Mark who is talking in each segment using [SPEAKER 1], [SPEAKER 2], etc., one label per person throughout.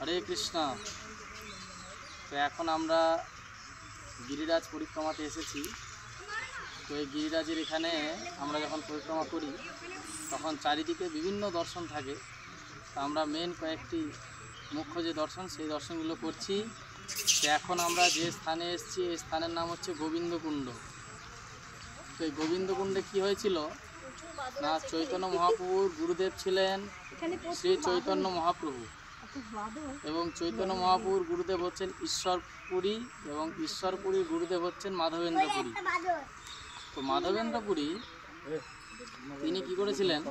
[SPEAKER 1] হরে কৃষ্ণ। তো এখন আমরা গিরিরাজ পরিক্রমাতে এসেছি। তো এই গিরিরাজের এখানে আমরা যখন পরিক্রমা করি তখন চারিদিকে বিভিন্ন দর্শন থাকে। তো আমরা মেন কয়েকটি মুখ্য যে দর্শন সেই দর্শনগুলো করছি। তো এখন আমরা যে স্থানে এসেছি এই স্থানের নাম হচ্ছে গোবিন্দকুণ্ড। তো এই গোবিন্দকুণ্ডে কী হয়েছিল না, চৈতন্য মহাপ্রভুর গুরুদেব ছিলেন শ্রী চৈতন্য মহাপ্রভু, এবং চৈতন্য মহাপ্রভুর গুরুদেব হচ্ছেন ঈশ্বরপুরী, এবং ঈশ্বরপুরীর গুরুদেব হচ্ছেন মাধবেন্দ্রপুরী। তো মাধবেন্দ্রপুরী তিনি কি করেছিলেন,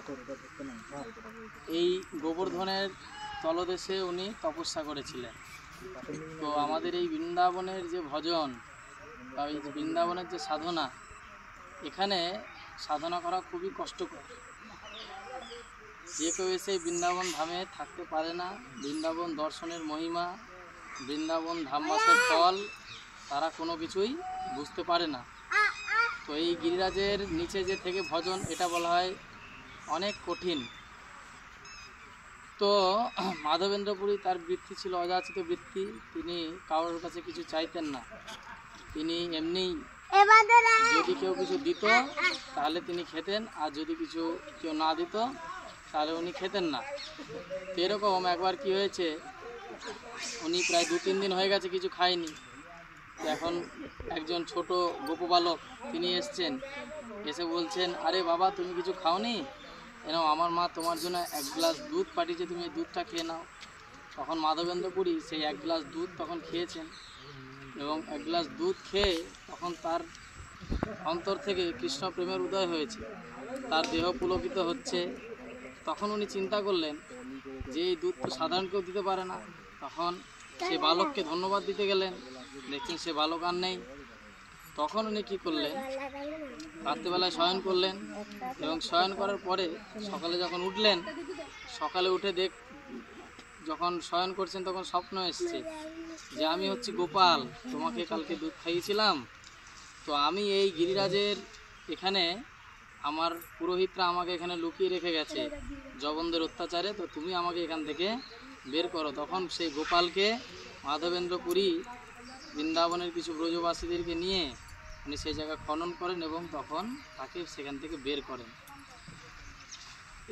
[SPEAKER 1] এই গোবর্ধনের তলদেশে উনি তপস্যা করেছিলেন। তো আমাদের এই বৃন্দাবনের যে ভজন বা এই বৃন্দাবনের যে সাধনা, এখানে সাধনা করা খুবই কষ্টকর। যে কেউ এসে বৃন্দাবন ধামে থাকতে পারে না। বৃন্দাবন দর্শনের মহিমা, বৃন্দাবন ধামবাসের ফল তারা কোনো কিছুই বুঝতে পারে না। তো এই গিরিরাজের নিচে যে থেকে ভজন, এটা বলা হয় অনেক কঠিন। তো মাধবেন্দ্রপুরী তার বৃত্তি ছিল অযাচিত বৃত্তি। তিনি কারোর কাছে কিছু চাইতেন না। তিনি এমনি যদি কেউ কিছু দিত তাহলে তিনি খেতেন, আর যদি কিছু কেউ না দিত তাহলে উনি খেতেন না। তো এরকম একবার কি হয়েছে, উনি প্রায় 2-3 দিন হয়ে গেছে কিছু খায়নি। এখন একজন ছোট গোপবালক তিনি এসছেন, এসে বলছেন, আরে বাবা তুমি কিছু খাওনি, এনাও আমার মা তোমার জন্য 1 গ্লাস দুধ পাঠিয়েছে, তুমি এই দুধটা খেয়ে নাও। তখন মাধবেন্দ্রপুরী সেই 1 গ্লাস দুধ তখন খেয়েছেন, এবং 1 গ্লাস দুধ খেয়ে তখন তার অন্তর থেকে কৃষ্ণ প্রেমের উদয় হয়েছে, তার দেহ পুলকিত হচ্ছে। তখন উনি চিন্তা করলেন যে এই দুধ তো সাধারণ কেউ দিতে পারে না। তখন সে বালককে ধন্যবাদ দিতে গেলেন, দেখছেন সে বালক আর নেই। তখন উনি কী করলেন, রাত্রিবেলায় শয়ন করলেন, এবং শয়ন করার পরে সকালে যখন উঠলেন, সকালে উঠে যখন শয়ন করছেন তখন স্বপ্ন এসছে যে আমি হচ্ছি গোপাল, তোমাকে কালকে দুধ খাইয়েছিলাম। তো আমি এই গিরিরাজের এখানে আমার পুরোহিতরা আমাকে এখানে লুকিয়ে রেখে গেছে জবনদের অত্যাচারে, তো তুমি আমাকে এখান থেকে বের করো। তখন সেই গোপালকে মাধবেন্দ্রপুরী বৃন্দাবনের কিছু ব্রজবাসীদেরকে নিয়ে উনি সেই জায়গা খনন করেন, এবং তখন তাকে সেখান থেকে বের করেন।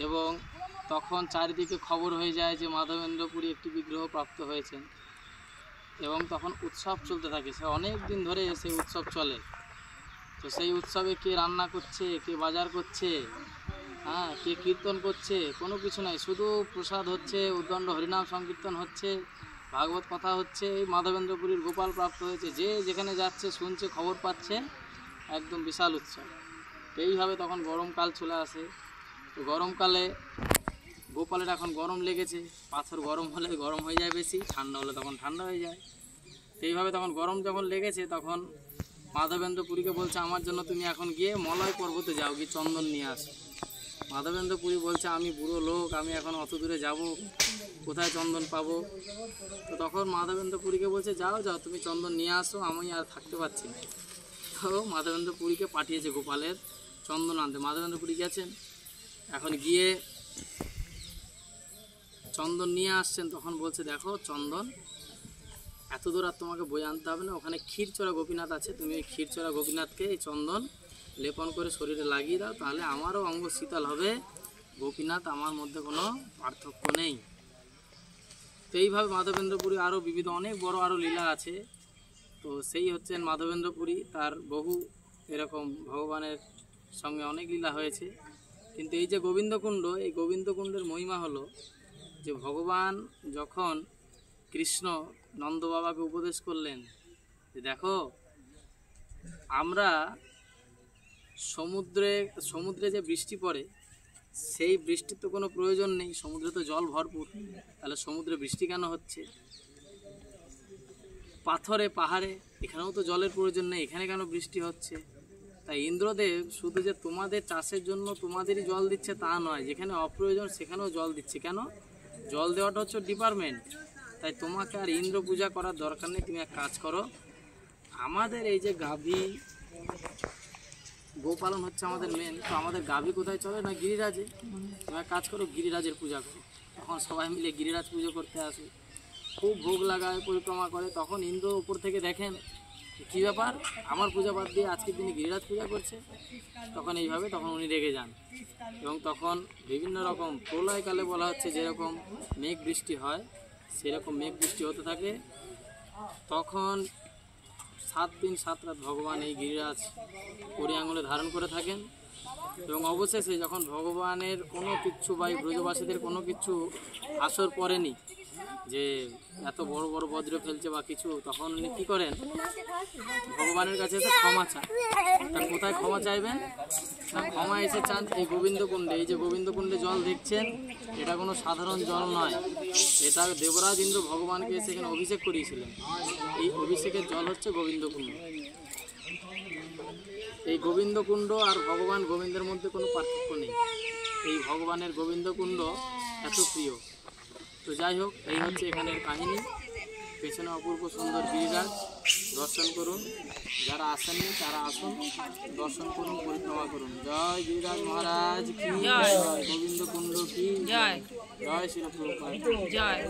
[SPEAKER 1] এবং তখন চারিদিকে খবর হয়ে যায় যে মাধবেন্দ্রপুরী একটি বিগ্রহ প্রাপ্ত হয়েছেন, এবং তখন উৎসব চলতে থাকে। সে অনেক দিন ধরে সেই উৎসব চলে। তো সেই উৎসবে কে রান্না করছে, কে বাজার করছে, কে কীর্তন করছে, কোনো কিছু নাই, শুধু প্রসাদ হচ্ছে, উদ্দণ্ড হরিনাম সংকীর্তন হচ্ছে, ভাগবত কথা হচ্ছে। এই মাধবেন্দ্রপুরীর গোপাল প্রাপ্ত হয়েছে, যে যেখানে যাচ্ছে শুনছে, খবর পাচ্ছে, একদম বিশাল উৎসব। এইভাবে তখন গরমকাল চলে আসে। তো গরমকালে গোপালের এখন গরম লেগেছে, পাথর গরম হলে গরম হয়ে যায় বেশি, ঠান্ডা হলে তখন ঠান্ডা হয়ে যায়। তো এইভাবে তখন গরম যখন লেগেছে, তখন মাধবেন্দ্রপুরীকে বলছে, আমার জন্য তুমি এখন গিয়ে মলয় পর্বতে যাও, গিয়ে চন্দন নিয়ে আসো। মাধবেন্দ্রপুরী বলছে, আমি বুড়ো লোক, আমি এখন অত দূরে যাব, কোথায় চন্দন পাবো? তো তখন মাধবেন্দ্রপুরীকে বলছে, যাও যাও তুমি চন্দন নিয়ে আসো, আমি আর থাকতে পারছি না। তো মাধবেন্দ্রপুরীকে পাঠিয়েছে গোপালের চন্দন আনতে। মাধবেন্দ্রপুরী গেছেন, এখন গিয়ে চন্দন নিয়ে আসছেন। তখন বলছে, দেখো চন্দন এত দূর আর তোমাকে বই আনতে হবে না, ওখানে ক্ষীরচোরা গোপীনাথ আছে, তুমি ওই ক্ষীরচোরা গোপীনাথকে এই চন্দন লেপন করে শরীরে লাগিয়ে দাও, তাহলে আমারও অঙ্গ শীতল হবে, গোপীনাথ আমার মধ্যে কোনো পার্থক্য নেই। তো এইভাবে মাধবেন্দ্রপুরী আরও বিবিধ অনেক বড় আরও লীলা আছে। তো সেই হচ্ছেন মাধবেন্দ্রপুরী, তার বহু এরকম ভগবানের সঙ্গে অনেক লীলা হয়েছে। কিন্তু এই যে গোবিন্দকুণ্ড, এই গোবিন্দকুণ্ডের মহিমা হলো যে ভগবান যখন কৃষ্ণ নন্দ বাবাকে উপদেশ করলেন যে দেখো, আমরা সমুদ্রে যে বৃষ্টি পড়ে, সেই বৃষ্টির তো কোনো প্রয়োজন নেই, সমুদ্রে তো জল ভরপুর, তাহলে সমুদ্রে বৃষ্টি কেন হচ্ছে? পাথরে পাহাড়ে এখানেও তো জলের প্রয়োজন নেই, এখানে কেন বৃষ্টি হচ্ছে? তাই ইন্দ্রদেব শুধু যে তোমাদের চাষের জন্য তোমাদেরই জল দিচ্ছে তা নয়, যেখানে অপ্রয়োজন সেখানেও জল দিচ্ছে। কেন? জল দেওয়াটা হচ্ছে ডিপার্টমেন্ট। তাই তোমাকে আর ইন্দ্র পূজা করার দরকার নেই, তুমি এক কাজ করো, আমাদের এই যে গাভী গোপালন হচ্ছে আমাদের মেন, তো আমাদের গাভী কোথায় চলে না, গিরিরাজে। তুমি এক কাজ করো, গিরিরাজের পূজা করো। তখন সবাই মিলে গিরিরাজ পুজো করতে আসে। খুব ভোগ লাগায়, পরিক্রমা করে। তখন ইন্দ্র উপর থেকে দেখেন কী ব্যাপার, আমার পূজা বাদ দিয়ে আজকে তিনি গিরিরাজ পূজা করছে। তখন এইভাবে তখন উনি রেগে যান এবং তখন বিভিন্ন রকম প্রলয়কালে বলা হচ্ছে যেরকম মেঘ বৃষ্টি হয় সেরকম মেঘ বৃষ্টি হতে থাকে। তখন 7 দিন 7 রাত ভগবান এই গিরিরাজ কড়ি আঙুলে ধারণ করে থাকেন এবং অবশেষে যখন ভগবানের কোনো কিচ্ছু বা ব্রজবাসীদের কোনো কিছু আসর পড়েনি যে এত বড় বড় বজ্র ফেলছে বা কিছু, তখন উনি কী করেন, ভগবানের কাছে এসে ক্ষমা চান। তা কোথায় ক্ষমা চাইবেন না, ক্ষমা এসে চান এই গোবিন্দকুণ্ডে। এই যে গোবিন্দকুণ্ডে জল দেখছেন, এটা কোনো সাধারণ জল নয়, এটা দেবরাজ ইন্দ্র ভগবানকে সেখানে অভিষেক করিয়েছিলেন। এই অভিষেকের জল হচ্ছে গোবিন্দকুণ্ড। এই গোবিন্দকুণ্ড আর ভগবান গোবিন্দের মধ্যে কোনো পার্থক্য নেই। এই ভগবানের গোবিন্দকুণ্ড এত প্রিয়। তো যাই হোক, এই হচ্ছে এখানের কাহিনী। পেছনে অপূর্ব সুন্দর গিরিরাজ, দর্শন করুন। যারা আসেননি তারা আসুন, দর্শন করুন, পরিক্রমা করুন। জয় গিরিরাজ মহারাজ কি জয়, গোবিন্দকুণ্ড কি জয়, জয় শ্রী প্রভুপাদ জয়।